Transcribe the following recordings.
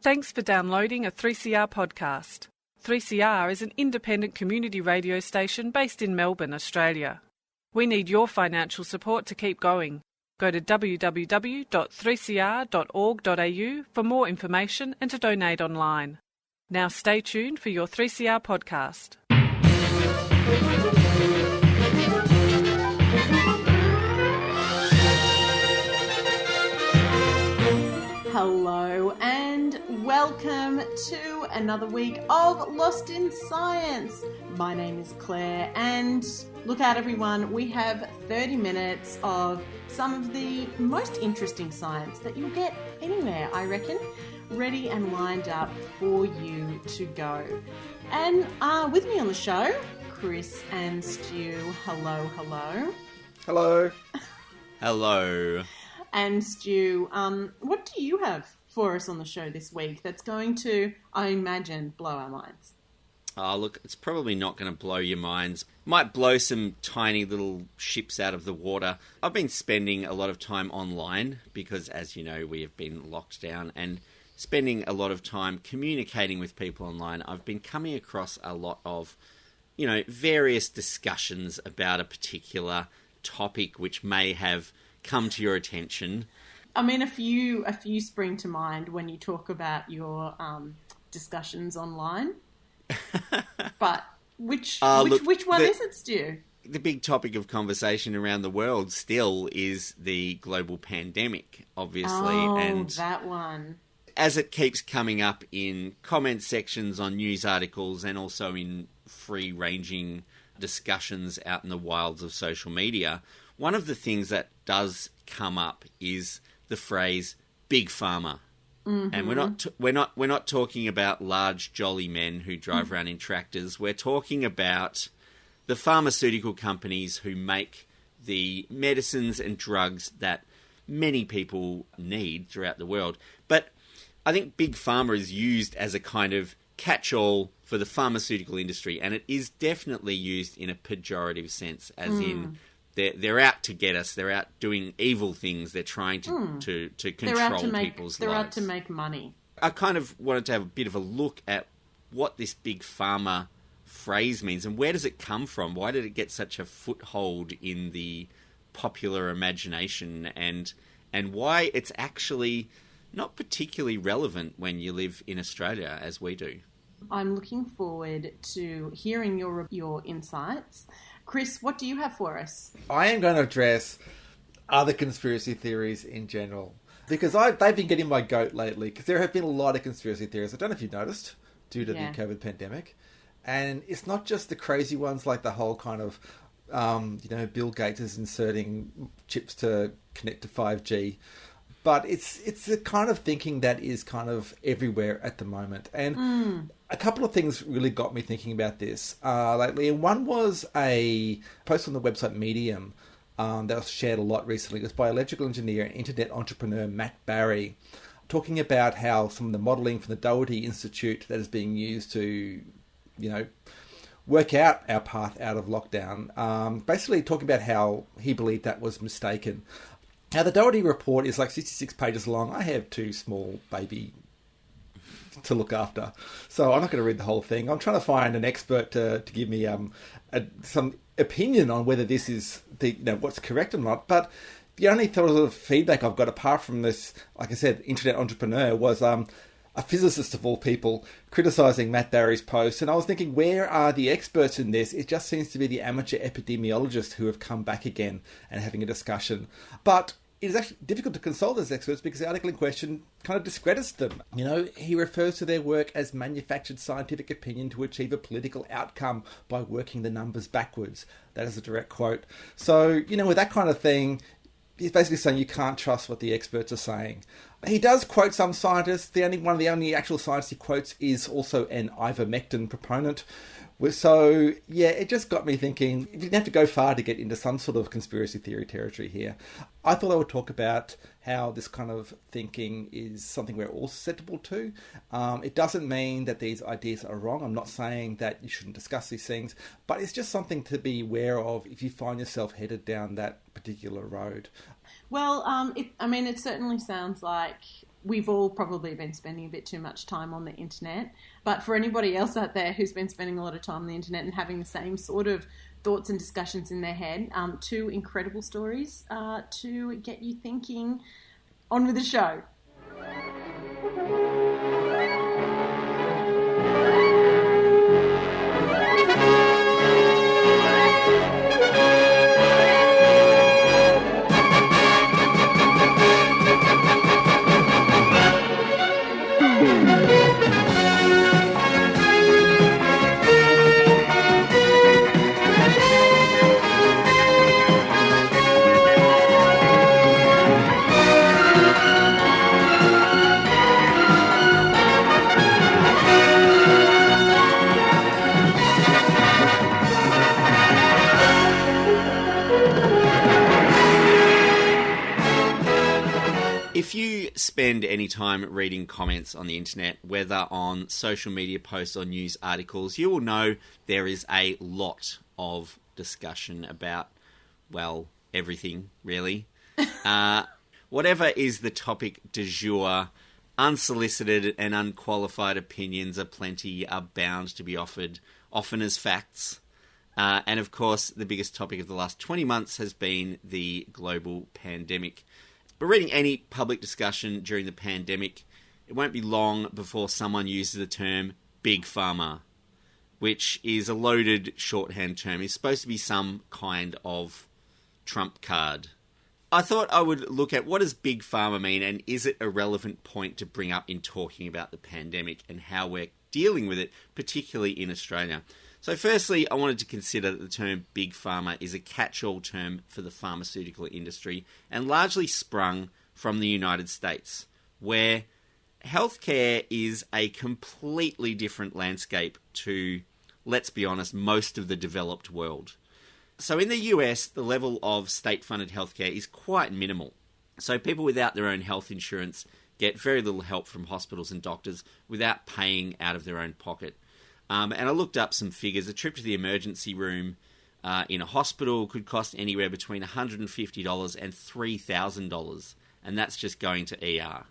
Thanks for downloading a 3CR podcast. 3CR is an independent community radio station based in Melbourne, Australia. We need your financial support to keep going. Go to www.3cr.org.au for more information and to donate online. Now stay tuned for your 3CR podcast. Hello and welcome to another week of Lost in Science. My name is Claire and look out everyone, we have 30 minutes of some of the most interesting science that you'll get anywhere, I reckon, ready and lined up for you to go. And with me on the show, Chris and Stu. Hello. Hello. Hello. And Stu, what do you have for us on the show this week that's going to, I imagine, blow our minds? Oh, look, it's probably not going to blow your minds. Might blow some tiny little ships out of the water. I've been spending a lot of time online because, as you know, we have been locked down and spending a lot of time communicating with people online. I've been coming across a lot of, various discussions about a particular topic which may have come to your attention. I mean, a few spring to mind when you talk about your discussions online. But which one is it, Stu? The big topic of conversation around the world still is the global pandemic, obviously. Oh, and that one. As it keeps coming up in comment sections on news articles and also in free-ranging discussions out in the wilds of social media, one of the things that does come up is the phrase "big pharma," and we're not talking about large jolly men who drive around in tractors. We're talking about the pharmaceutical companies who make the medicines and drugs that many people need throughout the world. But I think big pharma is used as a kind of catch-all for the pharmaceutical industry, and it is definitely used in a pejorative sense, as in they're out to get us. They're out doing evil things. They're trying to control people's lives. They're out to make money. I kind of wanted to have a bit of a look at what this big pharma phrase means and where does it come from? Why did it get such a foothold in the popular imagination, and why it's actually not particularly relevant when you live in Australia as we do. I'm looking forward to hearing your insights. Chris, what do you have for us? I am going to address other conspiracy theories in general, because they've been getting my goat lately, because there have been a lot of conspiracy theories. I don't know if you've noticed, due to the COVID pandemic. And it's not just the crazy ones like the whole kind of, Bill Gates is inserting chips to connect to 5G. But it's the kind of thinking that is kind of everywhere at the moment. And a couple of things really got me thinking about this lately. And one was a post on the website Medium that was shared a lot recently. It was by electrical engineer and internet entrepreneur Matt Barry, talking about how some of the modelling from the Doherty Institute that is being used to, work out our path out of lockdown, basically talking about how he believed that was mistaken. Now, the Doherty report is like 66 pages long. I have two small baby to look after, so I'm not going to read the whole thing. I'm trying to find an expert to give me some opinion on whether this is what's correct or not. But the only sort of feedback I've got, apart from this, like I said, internet entrepreneur, was a physicist of all people criticising Matt Barry's post. And I was thinking, where are the experts in this? It just seems to be the amateur epidemiologists who have come back again and having a discussion. But it is actually difficult to consult those experts because the article in question kind of discredits them. He refers to their work as manufactured scientific opinion to achieve a political outcome by working the numbers backwards. That is a direct quote. So, with that kind of thing, he's basically saying you can't trust what the experts are saying. He does quote some scientists. One of the only actual scientists he quotes is also an ivermectin proponent. So, yeah, it just got me thinking, you didn't have to go far to get into some sort of conspiracy theory territory here. I thought I would talk about how this kind of thinking is something we're all susceptible to. It doesn't mean that these ideas are wrong. I'm not saying that you shouldn't discuss these things, but it's just something to be aware of if you find yourself headed down that particular road. Well, it certainly sounds like we've all probably been spending a bit too much time on the internet. But for anybody else out there who's been spending a lot of time on the internet and having the same sort of thoughts and discussions in their head, 2 incredible stories to get you thinking. On with the show. If you spend any time reading comments on the internet, whether on social media posts or news articles, you will know there is a lot of discussion about, well, everything, really. Whatever is the topic du jour, unsolicited and unqualified opinions are bound to be offered, often as facts. And of course, the biggest topic of the last 20 months has been the global pandemic. But reading any public discussion during the pandemic, it won't be long before someone uses the term Big Pharma, which is a loaded shorthand term. It's supposed to be some kind of trump card. I thought I would look at what does Big Pharma mean, and is it a relevant point to bring up in talking about the pandemic and how we're dealing with it, particularly in Australia. So firstly, I wanted to consider that the term Big Pharma is a catch-all term for the pharmaceutical industry and largely sprung from the United States, where healthcare is a completely different landscape to, let's be honest, most of the developed world. So in the US, the level of state-funded healthcare is quite minimal. So people without their own health insurance get very little help from hospitals and doctors without paying out of their own pocket. And I looked up some figures. A trip to the emergency room in a hospital could cost anywhere between $150 and $3,000, and that's just going to ER.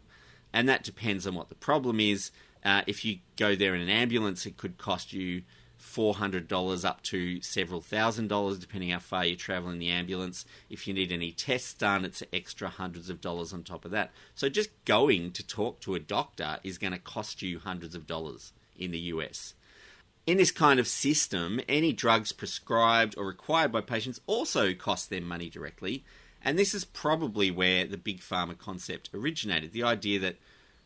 And that depends on what the problem is. If you go there in an ambulance, it could cost you $400 up to several $1,000s, depending how far you travel in the ambulance. If you need any tests done, it's extra hundreds of dollars on top of that. So just going to talk to a doctor is going to cost you hundreds of dollars in the US. In this kind of system, any drugs prescribed or required by patients also cost them money directly, and this is probably where the Big Pharma concept originated. The idea that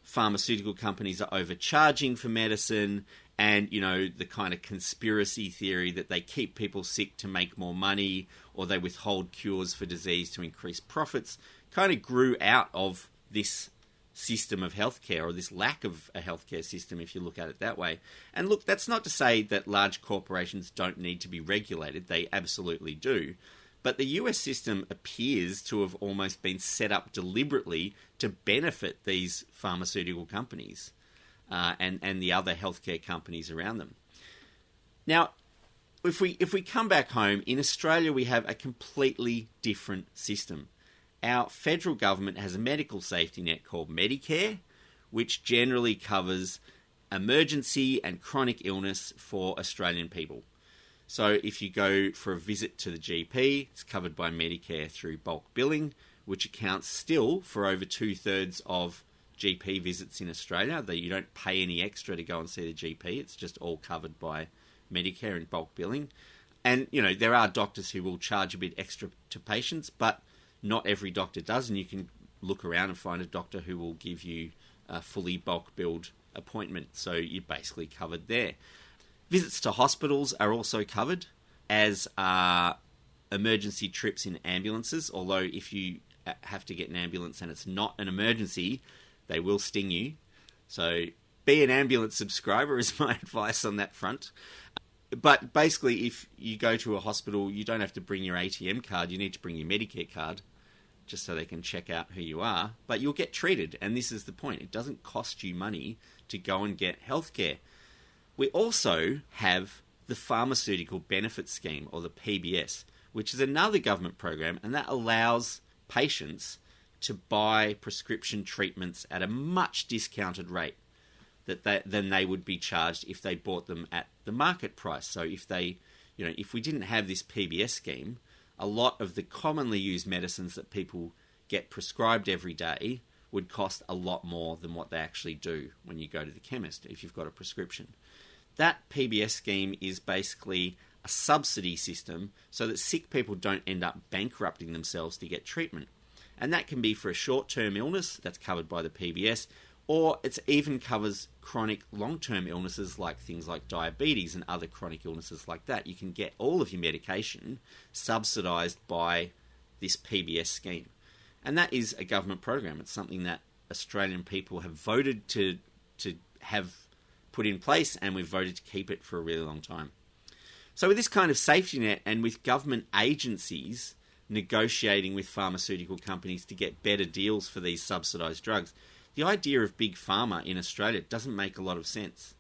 pharmaceutical companies are overcharging for medicine, and, you know, the kind of conspiracy theory that they keep people sick to make more money, or they withhold cures for disease to increase profits, kind of grew out of this system of healthcare, or this lack of a healthcare system, if you look at it that way. And look, that's not to say that large corporations don't need to be regulated. They absolutely do. But the US system appears to have almost been set up deliberately to benefit these pharmaceutical companies and the other healthcare companies around them. Now, if we come back home, in Australia we have a completely different system. Our federal government has a medical safety net called Medicare, which generally covers emergency and chronic illness for Australian people. So if you go for a visit to the GP, it's covered by Medicare through bulk billing, which accounts still for over 2/3 of GP visits in Australia. That you don't pay any extra to go and see the GP. It's just all covered by Medicare and bulk billing. And, you know, there are doctors who will charge a bit extra to patients, but not every doctor does, and you can look around and find a doctor who will give you a fully bulk billed appointment. So you're basically covered there. Visits to hospitals are also covered, as are emergency trips in ambulances, although if you have to get an ambulance and it's not an emergency, they will sting you. So be an ambulance subscriber is my advice on that front. But basically, if you go to a hospital, you don't have to bring your ATM card, you need to bring your Medicare card, just so they can check out who you are, but you'll get treated, and this is the point. It doesn't cost you money to go and get healthcare. We also have the Pharmaceutical Benefit Scheme, or the PBS, which is another government program, and that allows patients to buy prescription treatments at a much discounted rate than they would be charged if they bought them at the market price. So if we didn't have this PBS scheme, a lot of the commonly used medicines that people get prescribed every day would cost a lot more than what they actually do when you go to the chemist if you've got a prescription. That PBS scheme is basically a subsidy system so that sick people don't end up bankrupting themselves to get treatment. And that can be for a short-term illness that's covered by the PBS, or it even covers chronic long-term illnesses like things like diabetes and other chronic illnesses like that. You can get all of your medication subsidised by this PBS scheme. And that is a government program. It's something that Australian people have voted to have put in place, and we've voted to keep it for a really long time. So with this kind of safety net and with government agencies negotiating with pharmaceutical companies to get better deals for these subsidised drugs, the idea of big pharma in Australia doesn't make a lot of sense.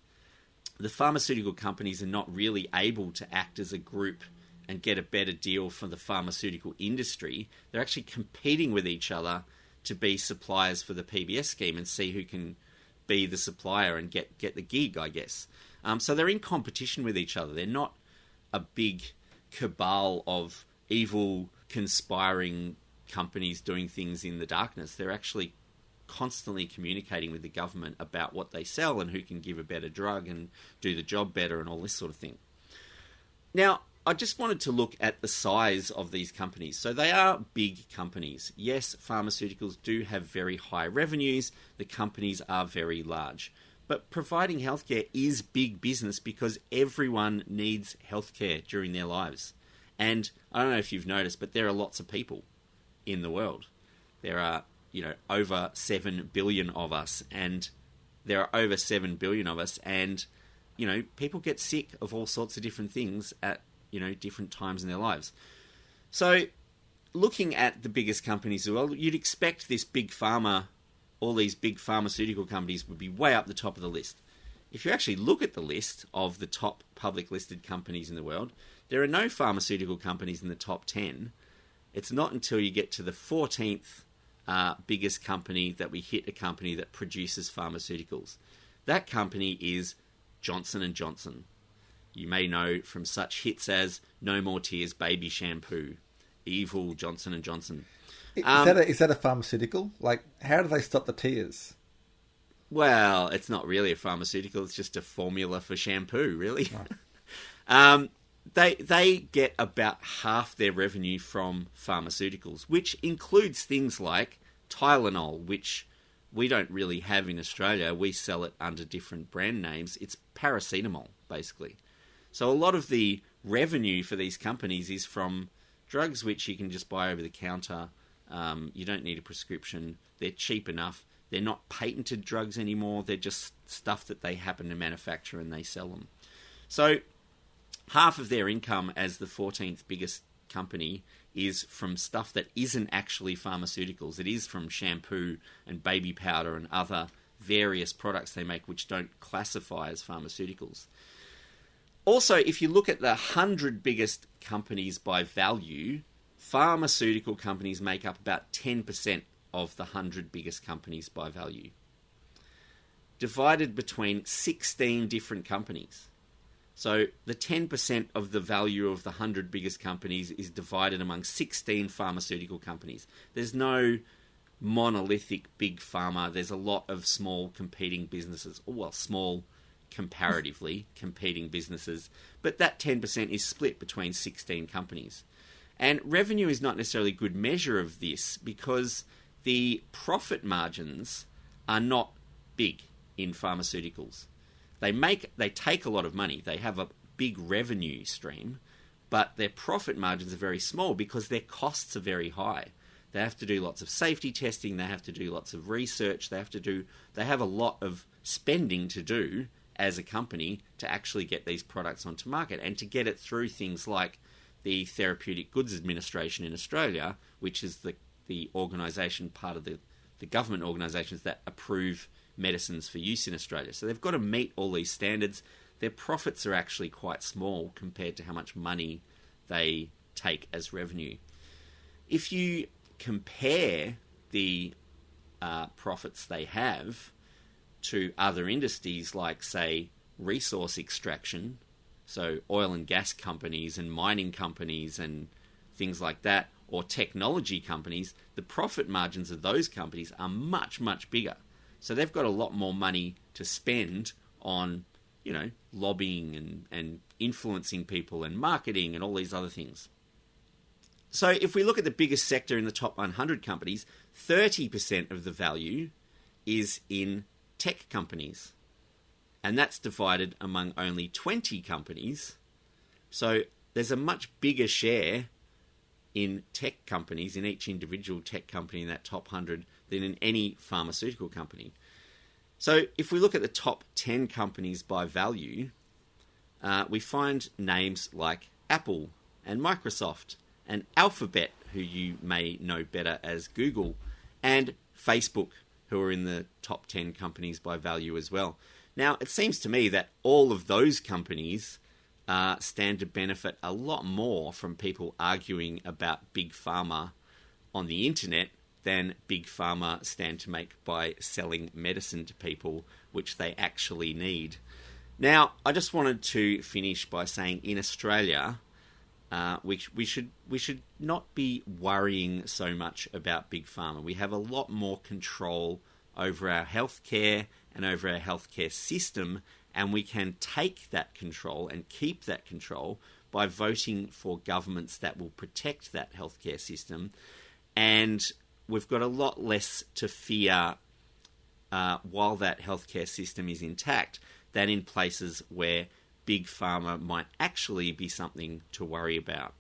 The pharmaceutical companies are not really able to act as a group and get a better deal for the pharmaceutical industry. They're actually competing with each other to be suppliers for the PBS scheme and see who can be the supplier and get the gig, I guess. So they're in competition with each other. They're not a big cabal of evil, conspiring companies doing things in the darkness. They're actually constantly communicating with the government about what they sell and who can give a better drug and do the job better and all this sort of thing. Now, I just wanted to look at the size of these companies. So they are big companies. Yes, pharmaceuticals do have very high revenues. The companies are very large. But providing healthcare is big business because everyone needs healthcare during their lives. And I don't know if you've noticed, but there are lots of people in the world. There are, over 7 billion of us, and people get sick of all sorts of different things at, different times in their lives. So looking at the biggest companies as well, you'd expect this big pharma, all these big pharmaceutical companies would be way up the top of the list. If you actually look at the list of the top public listed companies in the world, there are no pharmaceutical companies in the top 10. It's not until you get to the 14th biggest company that we hit a company that produces pharmaceuticals. That company is Johnson & Johnson. You may know from such hits as No More Tears Baby Shampoo, Evil Johnson & Johnson. Is that a pharmaceutical? Like, how do they stop the tears? Well, it's not really a pharmaceutical. It's just a formula for shampoo, really. Right. They get about half their revenue from pharmaceuticals, which includes things like Tylenol, which we don't really have in Australia. We sell it under different brand names. It's paracetamol, basically. So a lot of the revenue for these companies is from drugs which you can just buy over the counter. You don't need a prescription. They're cheap enough. They're not patented drugs anymore. They're just stuff that they happen to manufacture and they sell them. So half of their income as the 14th biggest company is from stuff that isn't actually pharmaceuticals. It is from shampoo and baby powder and other various products they make which don't classify as pharmaceuticals. Also, if you look at the 100 biggest companies by value, pharmaceutical companies make up about 10% of the 100 biggest companies by value, divided between 16 different companies. So the 10% of the value of the 100 biggest companies is divided among 16 pharmaceutical companies. There's no monolithic big pharma. There's a lot of small competing businesses. Well, small comparatively competing businesses. But that 10% is split between 16 companies. And revenue is not necessarily a good measure of this because the profit margins are not big in pharmaceuticals. They take a lot of money. They have a big revenue stream, but their profit margins are very small because their costs are very high. They have to do lots of safety testing. They have to do lots of research. They have a lot of spending to do as a company to actually get these products onto market and to get it through things like the Therapeutic Goods Administration in Australia, which is the organisation, part of the government organisations that approve medicines for use in Australia. So they've got to meet all these standards. Their profits are actually quite small compared to how much money they take as revenue. If you compare the profits they have to other industries like, say, resource extraction, so oil and gas companies and mining companies and things like that, or technology companies, the profit margins of those companies are much, much bigger. So they've got a lot more money to spend on, lobbying and influencing people and marketing and all these other things. So if we look at the biggest sector in the top 100 companies, 30% of the value is in tech companies. And that's divided among only 20 companies. So there's a much bigger share in tech companies, in each individual tech company in that top 100, than in any pharmaceutical company. So if we look at the top 10 companies by value, we find names like Apple and Microsoft and Alphabet, who you may know better as Google, and Facebook, who are in the top 10 companies by value as well. Now, it seems to me that all of those companies stand to benefit a lot more from people arguing about Big Pharma on the internet than Big Pharma stand to make by selling medicine to people, which they actually need. Now, I just wanted to finish by saying in Australia, we should not be worrying so much about Big Pharma. We have a lot more control over our healthcare and over our healthcare system, and we can take that control and keep that control by voting for governments that will protect that healthcare system. And we've got a lot less to fear while that healthcare system is intact than in places where Big Pharma might actually be something to worry about.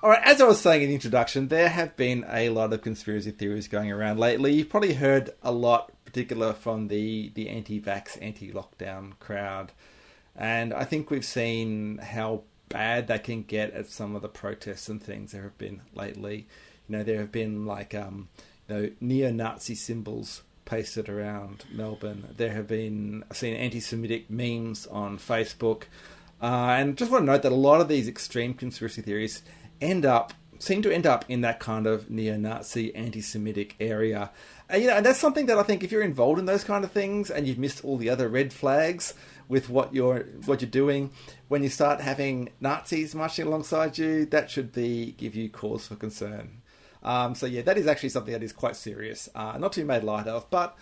All right, as I was saying in the introduction, there have been a lot of conspiracy theories going around lately. You've probably heard a lot, particular from the anti-vax, anti-lockdown crowd. And I think we've seen how bad that can get at some of the protests and things there have been lately. There have been neo-Nazi symbols pasted around Melbourne. There have been, I've seen anti-Semitic memes on Facebook. And just want to note that a lot of these extreme conspiracy theories seem to end up in that kind of neo-Nazi, anti-Semitic area. And that's something that I think if you're involved in those kind of things and you've missed all the other red flags with what you're doing, when you start having Nazis marching alongside you, that should give you cause for concern. That is actually something that is quite serious, not to be made light of. But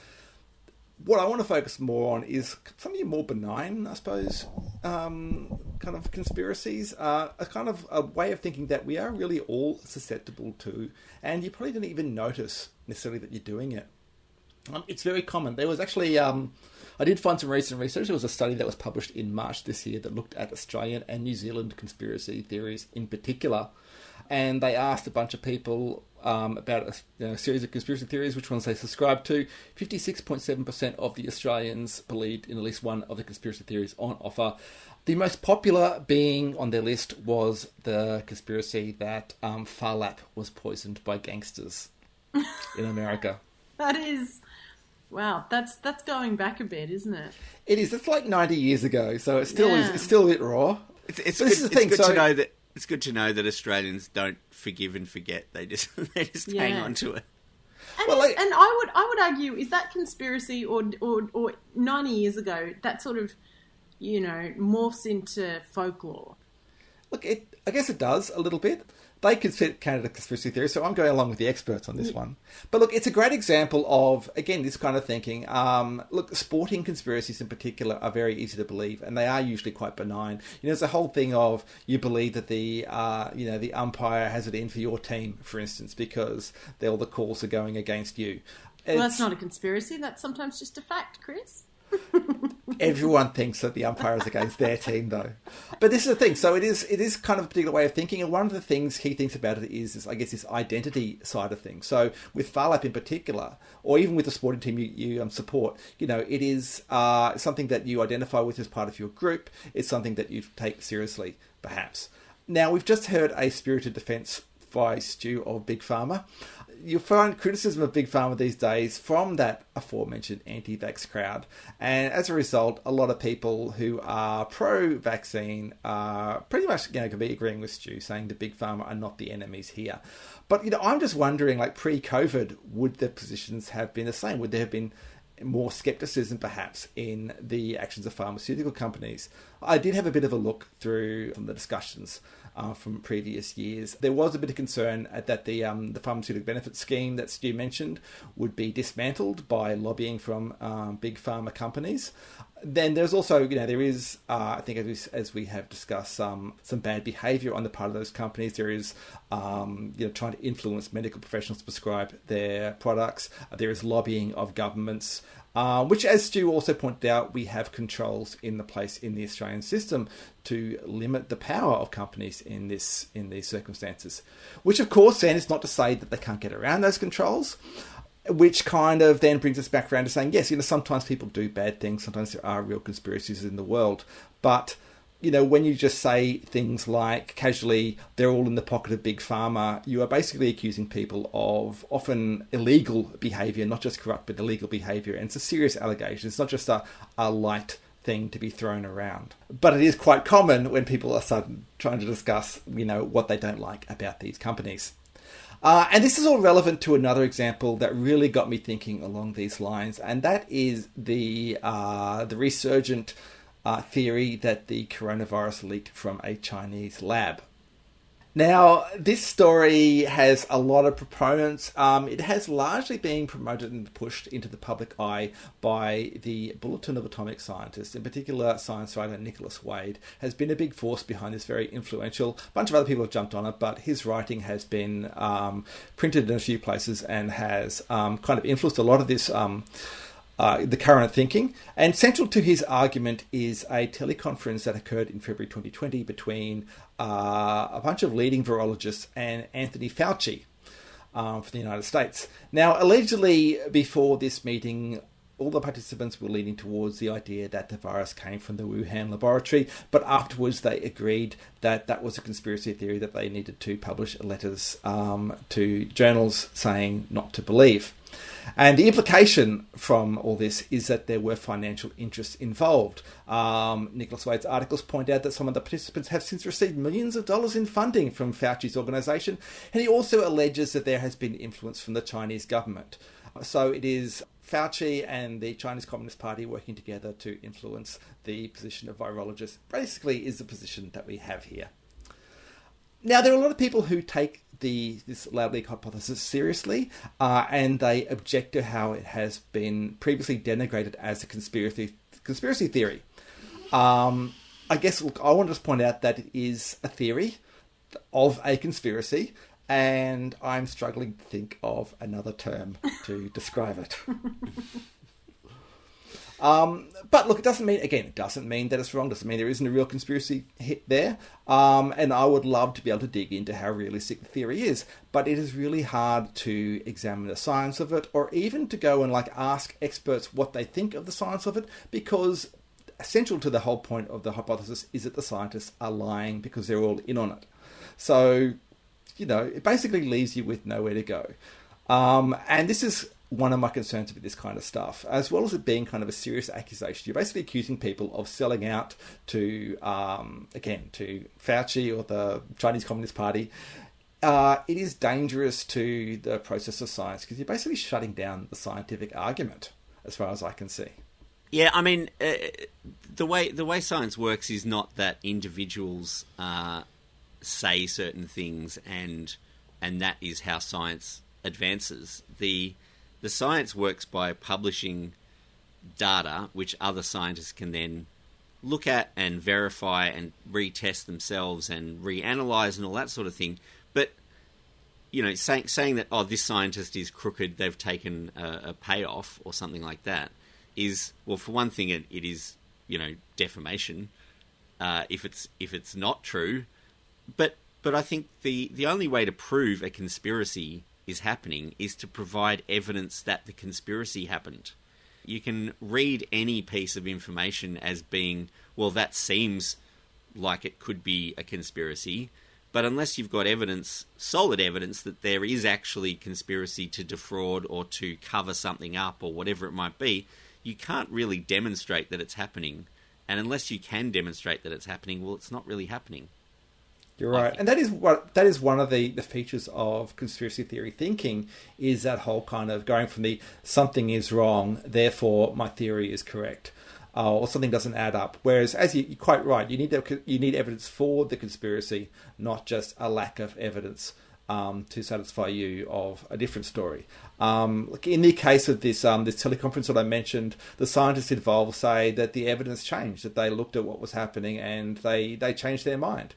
what I want to focus more on is something more benign, I suppose, kind of conspiracies, a kind of a way of thinking that we are really all susceptible to, and you probably didn't even notice necessarily that you're doing it. It's very common. There was actually, I did find some recent research. There was a study that was published in March this year that looked at Australian and New Zealand conspiracy theories in particular. And they asked a bunch of people about a series of conspiracy theories, which ones they subscribed to. 56.7% of the Australians believed in at least one of the conspiracy theories on offer. The most popular being on their list was the conspiracy that Phar Lap was poisoned by gangsters in America. That is... Wow, that's going back a bit, isn't it? It is. It's like 90 years ago, so it still is. It's still a bit raw. It's good to know that Australians don't forgive and forget. They just hang on to it. And, and I would argue, is that conspiracy or 90 years ago that sort of morphs into folklore? Look, I guess it does a little bit. They consider Canada conspiracy theory, so I'm going along with the experts on this one. But look, it's a great example of, again, this kind of thinking. Look, sporting conspiracies in particular are very easy to believe, and they are usually quite benign. There's a whole thing of you believe that the umpire has it in for your team, for instance, because all the calls are going against you. Well, that's not a conspiracy. That's sometimes just a fact, Chris. Everyone thinks that the umpire is against their team, though. But this is the thing. So it is kind of a particular way of thinking. And one of the things he thinks about it is I guess, this identity side of things. So with Farlap in particular, or even with the sporting team you support, it is something that you identify with as part of your group. It's something that you take seriously, perhaps. Now, we've just heard a spirited defence by Stu of Big Pharma. You'll find criticism of Big Pharma these days from that aforementioned anti-vax crowd. And as a result, a lot of people who are pro-vaccine are pretty much could be agreeing with Stu, saying the Big Pharma are not the enemies here. But, I'm just wondering, pre-COVID, would the positions have been the same? Would there have been more scepticism, perhaps, in the actions of pharmaceutical companies? I did have a bit of a look through the discussions from previous years. There was a bit of concern that the pharmaceutical benefit scheme that Stu mentioned would be dismantled by lobbying from big pharma companies. Then there's also, there is, I think as we have discussed, some bad behaviour on the part of those companies. There is, trying to influence medical professionals to prescribe their products. There is lobbying of governments, which, as Stu also pointed out, we have controls in place in the Australian system to limit the power of companies in these circumstances. Which, of course, then is not to say that they can't get around those controls. Which kind of then brings us back around to saying, yes, sometimes people do bad things. Sometimes there are real conspiracies in the world. But, when you just say things like casually, they're all in the pocket of Big Pharma, you are basically accusing people of often illegal behaviour, not just corrupt, but illegal behaviour. And it's a serious allegation. It's not just a light thing to be thrown around. But it is quite common when people are trying to discuss, what they don't like about these companies. And this is all relevant to another example that really got me thinking along these lines, and that is the resurgent theory that the coronavirus leaked from a Chinese lab. Now, this story has a lot of proponents. It has largely been promoted and pushed into the public eye by the Bulletin of Atomic Scientists. In particular, science writer Nicholas Wade has been a big force behind this, very influential. A bunch of other people have jumped on it, but his writing has been printed in a few places and has kind of influenced a lot of this the current thinking. And central to his argument is a teleconference that occurred in February 2020 between a bunch of leading virologists and Anthony Fauci for the United States. Now, allegedly, before this meeting, all the participants were leaning towards the idea that the virus came from the Wuhan laboratory, but afterwards they agreed that that was a conspiracy theory that they needed to publish letters to journals saying not to believe. And the implication from all this is that there were financial interests involved. Nicholas Wade's articles point out that some of the participants have since received millions of dollars in funding from Fauci's organisation, and he also alleges that there has been influence from the Chinese government. So it is Fauci and the Chinese Communist Party working together to influence the position of virologists, basically is the position that we have here. Now, there are a lot of people who take this lab leak hypothesis seriously, and they object to how it has been previously denigrated as a conspiracy theory. I guess I want to just point out that it is a theory of a conspiracy, and I'm struggling to think of another term to describe it. But look, it doesn't mean that it's wrong. It doesn't mean there isn't a real conspiracy hit there. And I would love to be able to dig into how realistic the theory is, but it is really hard to examine the science of it, or even to go and ask experts what they think of the science of it, because essential to the whole point of the hypothesis is that the scientists are lying because they're all in on it. So, it basically leaves you with nowhere to go. And this is one of my concerns with this kind of stuff, as well as it being kind of a serious accusation. You're basically accusing people of selling out to Fauci or the Chinese Communist Party. It is dangerous to the process of science because you're basically shutting down the scientific argument, as far as I can see. Yeah, I mean, the way science works is not that individuals say certain things and that is how science advances. The science works by publishing data which other scientists can then look at and verify and retest themselves and reanalyze and all that sort of thing. But, saying that, this scientist is crooked, they've taken a payoff or something like that is, well, for one thing, it is, defamation if it's not true. But I think the only way to prove a conspiracy is happening is to provide evidence that the conspiracy happened. You can read any piece of information as being, well, that seems like it could be a conspiracy, but unless you've got evidence, solid evidence, that there is actually conspiracy to defraud or to cover something up or whatever it might be, you can't really demonstrate that it's happening. And unless you can demonstrate that it's happening, well, it's not really happening. You're right. And that is one of the features of conspiracy theory thinking, is that whole kind of going from the something is wrong, therefore my theory is correct, or something doesn't add up. Whereas, as you're quite right, you need evidence for the conspiracy, not just a lack of evidence to satisfy you of a different story. In the case of this teleconference that I mentioned, the scientists involved say that the evidence changed, that they looked at what was happening and they changed their mind.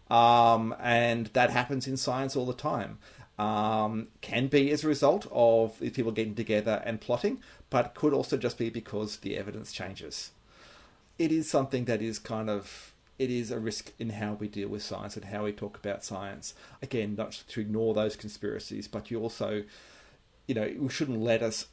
And that happens in science all the time. Can be as a result of these people getting together and plotting, but could also just be because the evidence changes. It is something that is it is a risk in how we deal with science and how we talk about science. Again, not to ignore those conspiracies, but you also, we shouldn't let us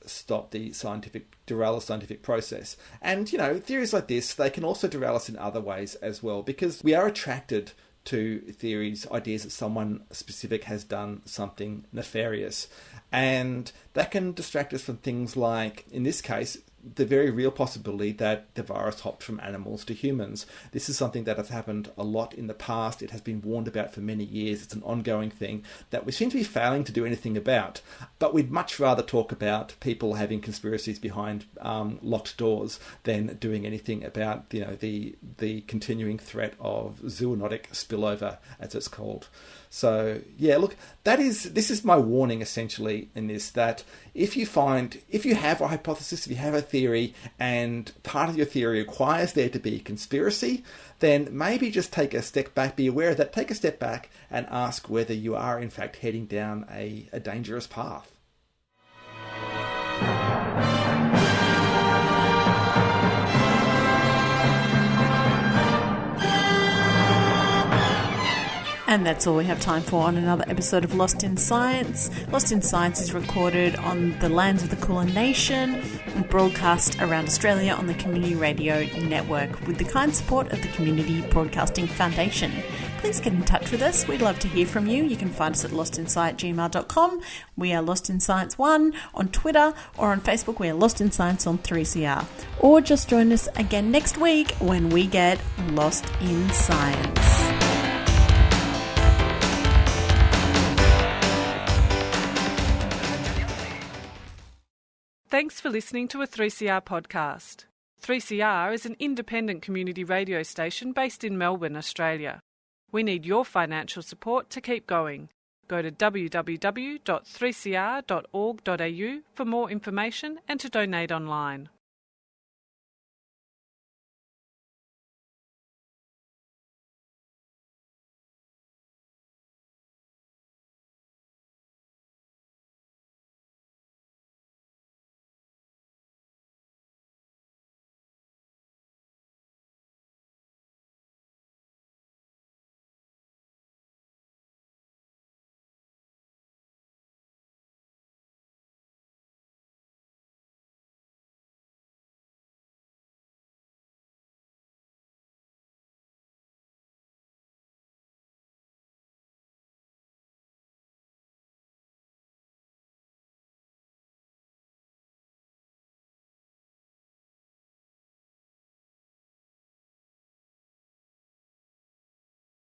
derail the scientific process. And, theories like this, they can also derail us in other ways as well, because we are attracted to theories, ideas that someone specific has done something nefarious. And that can distract us from things like, in this case, the very real possibility that the virus hopped from animals to humans. This is something that has happened a lot in the past. It has been warned about for many years. It's an ongoing thing that we seem to be failing to do anything about. But we'd much rather talk about people having conspiracies behind locked doors than doing anything about the continuing threat of zoonotic spillover, as it's called. So, yeah, look, this is my warning essentially in this, that if you have a hypothesis, if you have a theory, and part of your theory requires there to be a conspiracy, then maybe just take a step back, be aware of that, take a step back and ask whether you are in fact heading down a dangerous path. And that's all we have time for on another episode of Lost in Science. Lost in Science is recorded on the lands of the Kulin Nation and broadcast around Australia on the Community Radio Network with the kind support of the Community Broadcasting Foundation. Please get in touch with us. We'd love to hear from you. You can find us at lostinsight@gmail.com. We are Lost in Science 1 on Twitter, or on Facebook we are Lost in Science on 3CR. Or just join us again next week when we get Lost in Science. Thanks for listening to a 3CR podcast. 3CR is an independent community radio station based in Melbourne, Australia. We need your financial support to keep going. Go to www.3cr.org.au for more information and to donate online.